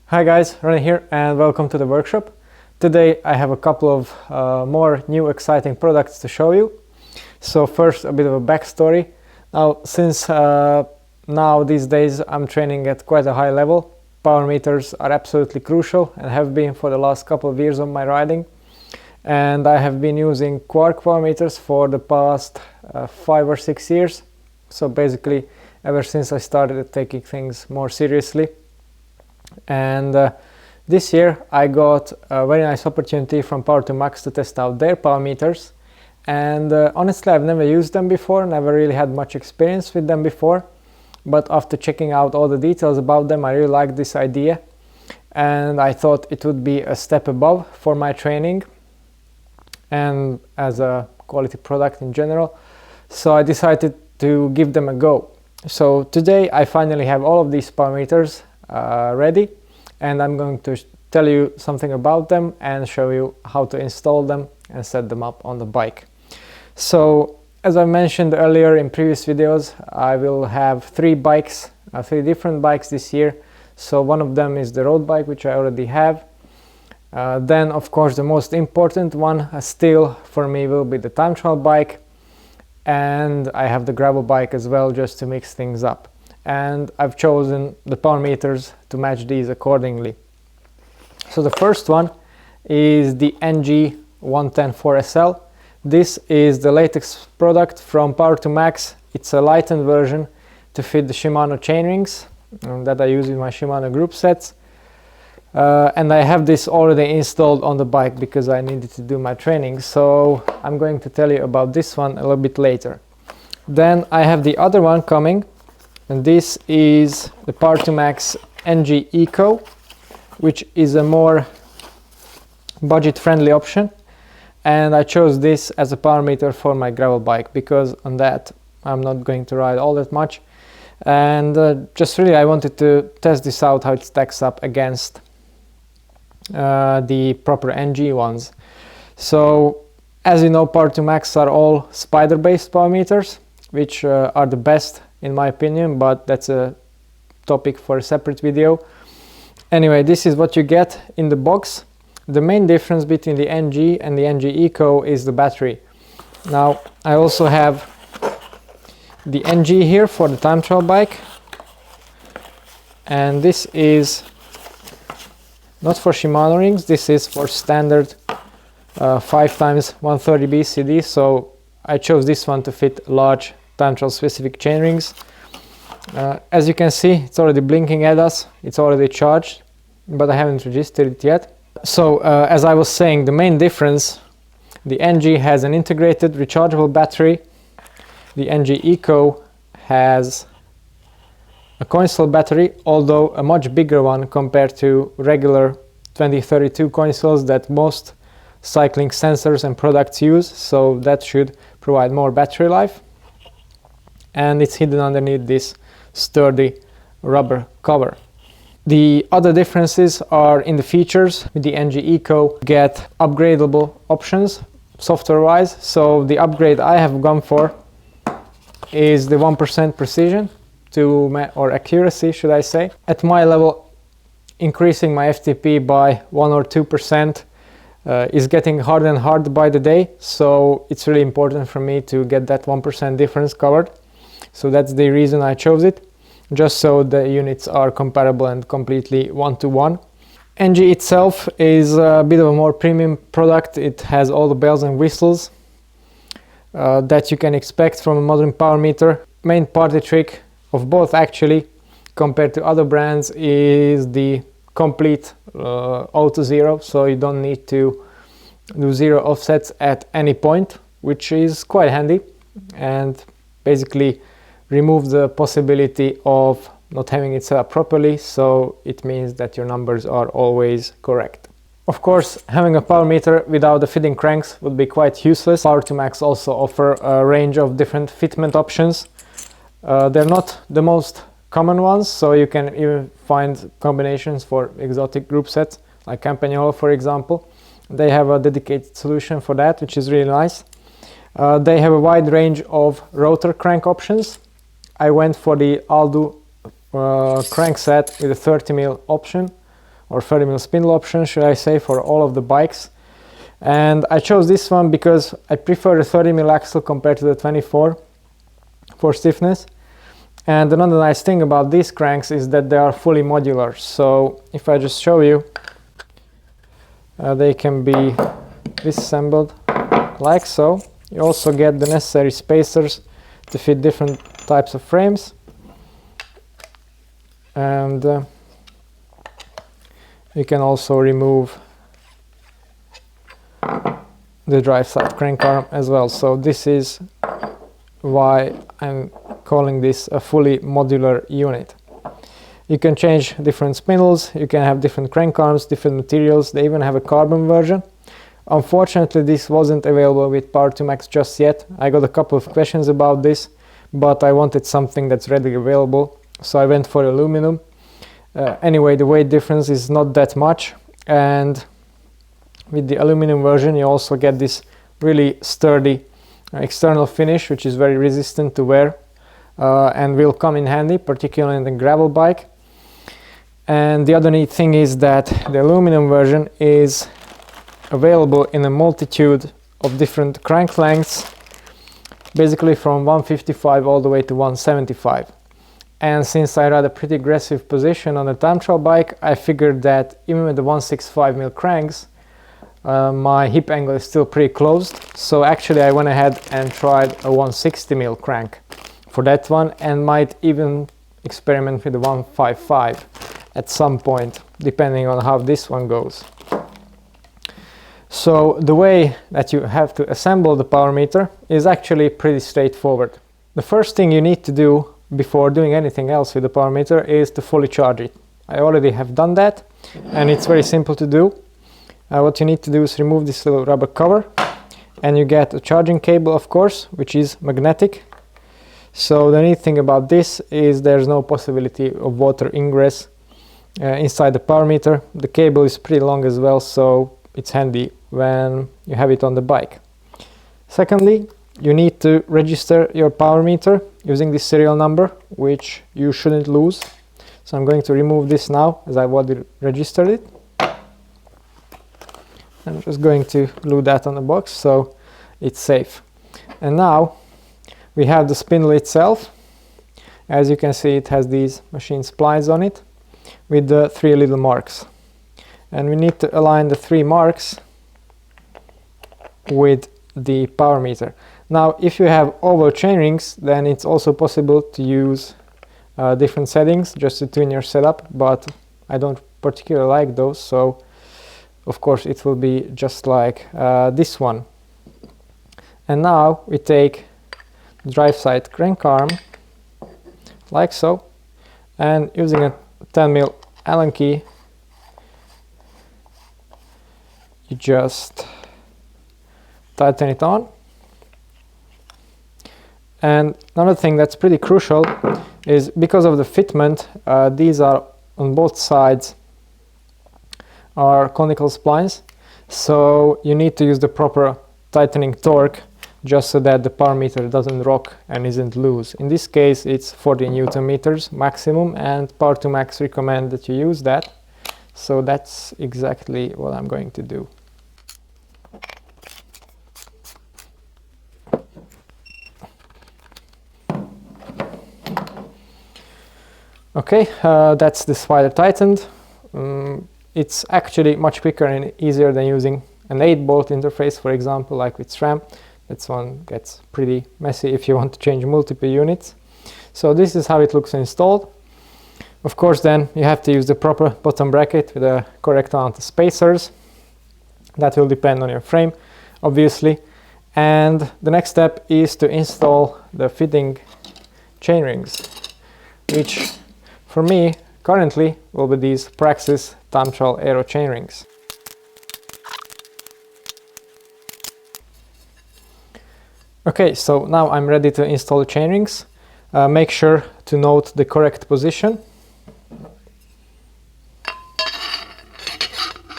Hi guys, Ronnie here and welcome to the workshop. Today I have a couple of more new exciting products to show you. So first, a bit of a backstory. Now since these days I'm training at quite a high level, power meters are absolutely crucial and have been for the last couple of years of my riding. And I have been using Quark power meters for the past 5 or 6 years. So basically ever since I started taking things more seriously. And this year I got a very nice opportunity from P2M NG to test out their power meters, and honestly I've never used them before, never really had much experience with them before, but after checking out all the details about them I really liked this idea and I thought it would be a step above for my training and as a quality product in general, so I decided to give them a go. So today I finally have all of these power meters ready, and I'm going to tell you something about them and show you how to install them and set them up on the bike. So as I mentioned earlier in previous videos, I will have three different bikes this year. So one of them is the road bike, which I already have. Then of course the most important one still for me will be the time trial bike, and I have the gravel bike as well, just to mix things up. And I've chosen the power meters to match these accordingly. So the first one is the NG 1104SL. This is the latest product from P2M NG. It's a lightened version to fit the Shimano chainrings that I use in my Shimano group sets. And I have this already installed on the bike because I needed to do my training. So I'm going to tell you about this one a little bit later. Then I have the other one coming, and this is the P2M NG NGEco, which is a more budget-friendly option, and I chose this as a power meter for my gravel bike because on that I'm not going to ride all that much, and just really I wanted to test this out, how it stacks up against the proper NG ones. So as you know, P2M NG are all spider-based power meters, which are the best in my opinion, but that's a topic for a separate video. Anyway, this is what you get in the box. The main difference between the NG and the NGEco is the battery. Now I also have the NG here for the time trial bike, and this is not for Shimano rings, this is for standard 5x130 BCD, so I chose this one to fit large time trial specific chainrings. As you can see, it's already blinking at us, it's already charged, but I haven't registered it yet. So as I was saying, the main difference, the NG has an integrated rechargeable battery, the NGEco has a coin cell battery, although a much bigger one compared to regular 2032 coin cells that most cycling sensors and products use, so that should provide more battery life. And it's hidden underneath this sturdy rubber cover. The other differences are in the features. With the NGEco you get upgradable options software wise, so the upgrade I have gone for is the 1% precision or accuracy should I say. At my level, increasing my FTP by 1 or 2% is getting harder and harder by the day, so it's really important for me to get that 1% difference covered. So that's the reason I chose it, just so the units are comparable and completely one-to-one. NG itself is a bit of a more premium product. It has all the bells and whistles that you can expect from a modern power meter. Main party trick of both actually, compared to other brands, is the complete auto zero, so you don't need to do zero offsets at any point, which is quite handy and basically remove the possibility of not having it set up properly, so it means that your numbers are always correct. Of course, having a power meter without the fitting cranks would be quite useless. P2M NG also offer a range of different fitment options. They're not the most common ones, so you can even find combinations for exotic group sets like Campagnolo for example. They have a dedicated solution for that, which is really nice. They have a wide range of rotor crank options. I went for the Aldo crankset with a 30mm option or 30 mm spindle option, should I say, for all of the bikes. And I chose this one because I prefer the 30 mm axle compared to the 24 for stiffness. And another nice thing about these cranks is that they are fully modular. So if I just show you, they can be disassembled like so. You also get the necessary spacers to fit different types of frames. And you can also remove the drive side crank arm as well. So this is why I'm calling this a fully modular unit. You can change different spindles, you can have different crank arms, different materials. They even have a carbon version. Unfortunately, this wasn't available with P2M NG just yet. I got a couple of questions about this, but I wanted something that's readily available, so I went for aluminum. Anyway, the weight difference is not that much, and with the aluminum version you also get this really sturdy external finish, which is very resistant to wear and will come in handy, particularly in the gravel bike. And the other neat thing is that the aluminum version is available in a multitude of different crank lengths, basically from 155 all the way to 175. And since I ride a pretty aggressive position on a time trial bike, I figured that even with the 165 mm cranks, my hip angle is still pretty closed. So actually I went ahead and tried a 160 mm crank for that one, and might even experiment with the 155 at some point, depending on how this one goes. So the way that you have to assemble the power meter is actually pretty straightforward. The first thing you need to do before doing anything else with the power meter is to fully charge it. I already have done that, and it's very simple to do. What you need to do is remove this little rubber cover, and you get a charging cable, of course, which is magnetic. So the neat thing about this is there's no possibility of water ingress inside the power meter. The cable is pretty long as well, so it's handy when you have it on the bike. Secondly, you need to register your power meter using this serial number, which you shouldn't lose. So I'm going to remove this now, as I've already registered it. I'm just going to glue that on the box so it's safe. And now we have the spindle itself. As you can see, it has these machine splines on it with the 3 little marks. And we need to align the 3 marks with the power meter. Now, if you have oval chainrings, then it's also possible to use different settings just to tune your setup, but I don't particularly like those, so of course it will be just like this one. And now we take the drive side crank arm like so, and using a 10 mm Allen key, you just tighten it on. And another thing that's pretty crucial is, because of the fitment, these are on both sides are conical splines, so you need to use the proper tightening torque just so that the power meter doesn't rock and isn't loose. In this case it's 40 Newton meters maximum, and P2M NG recommend that you use that, so that's exactly what I'm going to do. Okay, that's the spider tightened. It's actually much quicker and easier than using an 8-bolt interface, for example, like with SRAM. That one gets pretty messy if you want to change multiple units. So this is how it looks installed. Of course, then you have to use the proper bottom bracket with the correct amount of spacers. That will depend on your frame, obviously. And the next step is to install the fitting chainrings, which for me currently will be these Praxis Time Trial Aero chainrings. Okay, so now I'm ready to install the chainrings. Make sure to note the correct position.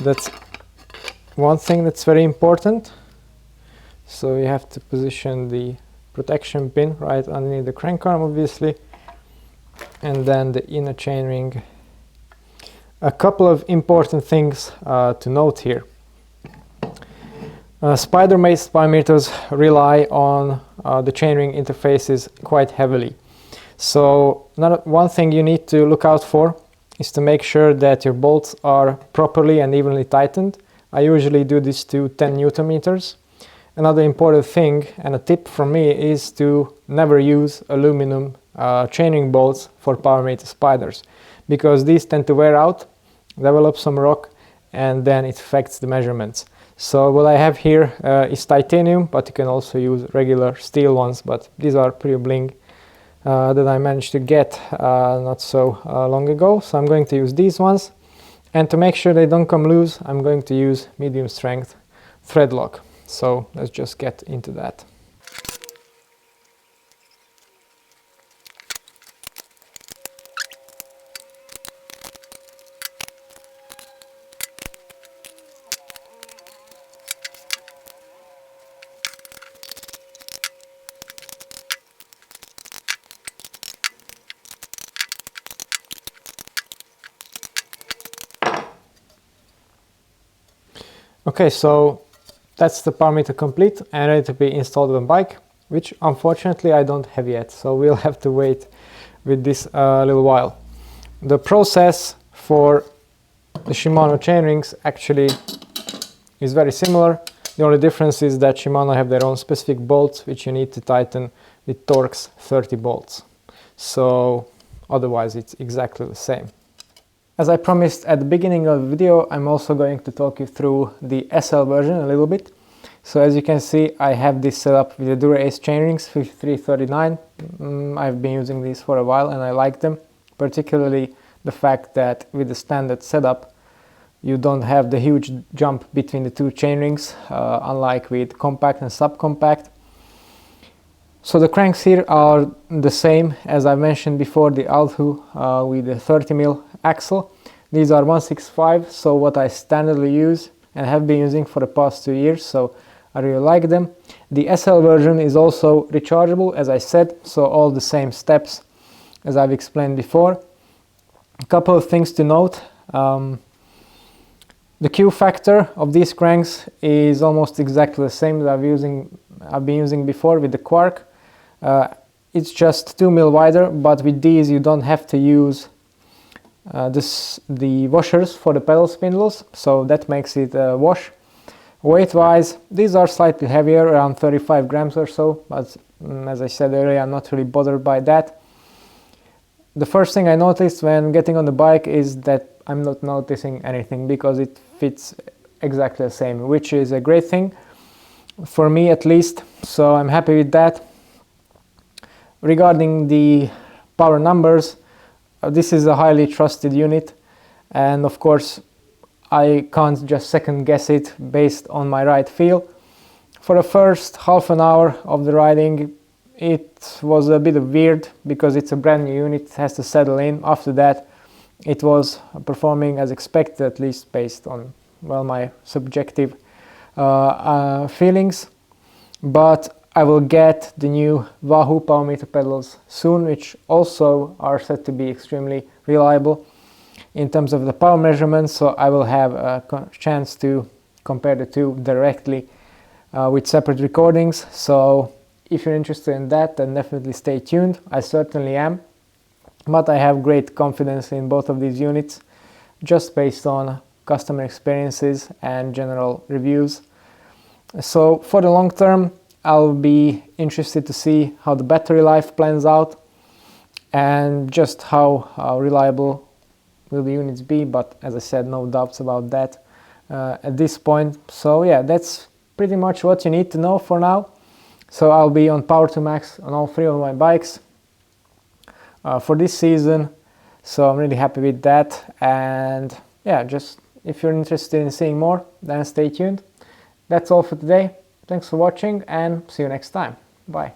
That's one thing that's very important. So you have to position the protection pin right underneath the crank arm, obviously, and then the inner chainring A couple of important things to note here. Spider-based power meters rely on the chainring interfaces quite heavily. So one thing you need to look out for is to make sure that your bolts are properly and evenly tightened. I usually do this to 10 Newton meters. Another important thing and a tip from me is to never use aluminum chainring bolts for power meter spiders, because these tend to wear out, develop some rock, and then it affects the measurements. So what I have here is titanium, but you can also use regular steel ones, but these are pretty bling that I managed to get not so long ago. So I'm going to use these ones, and to make sure they don't come loose, I'm going to use medium strength thread lock. So let's just get into that. Okay, so that's the power meter complete and ready to be installed on bike, which unfortunately I don't have yet, so we'll have to wait with this a little while. The process for the Shimano chainrings actually is very similar. The only difference is that Shimano have their own specific bolts which you need to tighten with Torx 30 bolts. So otherwise it's exactly the same. As I promised at the beginning of the video, I'm also going to talk you through the SL version a little bit. So as you can see, I have this set up with the Dura Ace chainrings 5339. I've been using these for a while and I like them, particularly the fact that with the standard setup you don't have the huge jump between the two chainrings, unlike with compact and subcompact. So the cranks here are the same as I mentioned before, the Altu with the 30mm axle. These are 165, so what I standardly use and have been using for the past 2 years, so I really like them. The SL version is also rechargeable, as I said, so all the same steps as I've explained before. A couple of things to note. The Q factor of these cranks is almost exactly the same that I've been using before with the Quark. It's just 2mm wider, but with these you don't have to use the washers for the pedal spindles, so that makes it a wash. Weight wise, these are slightly heavier, around 35 grams or so, but as I said earlier, I'm not really bothered by that. The first thing I noticed when getting on the bike is that I'm not noticing anything because it fits exactly the same, which is a great thing for me at least, so I'm happy with that. Regarding the power numbers, this is a highly trusted unit, and of course I can't just second guess it based on my ride feel. For the first half an hour of the riding it was a bit weird because it's a brand new unit, it has to settle in. After that it was performing as expected, at least based on, well, my subjective feelings. But I will get the new Wahoo power meter pedals soon, which also are said to be extremely reliable in terms of the power measurements, so I will have a chance to compare the two directly with separate recordings. So if you're interested in that, then definitely stay tuned. I certainly am, but I have great confidence in both of these units just based on customer experiences and general reviews. So for the long term, I'll be interested to see how the battery life plans out and just how reliable will the units be, but as I said, no doubts about that at this point. So yeah, that's pretty much what you need to know for now. So I'll be on Power to Max on all 3 of my bikes for this season, so I'm really happy with that. And yeah, just if you're interested in seeing more, then stay tuned. That's all for today. Thanks for watching and see you next time. Bye.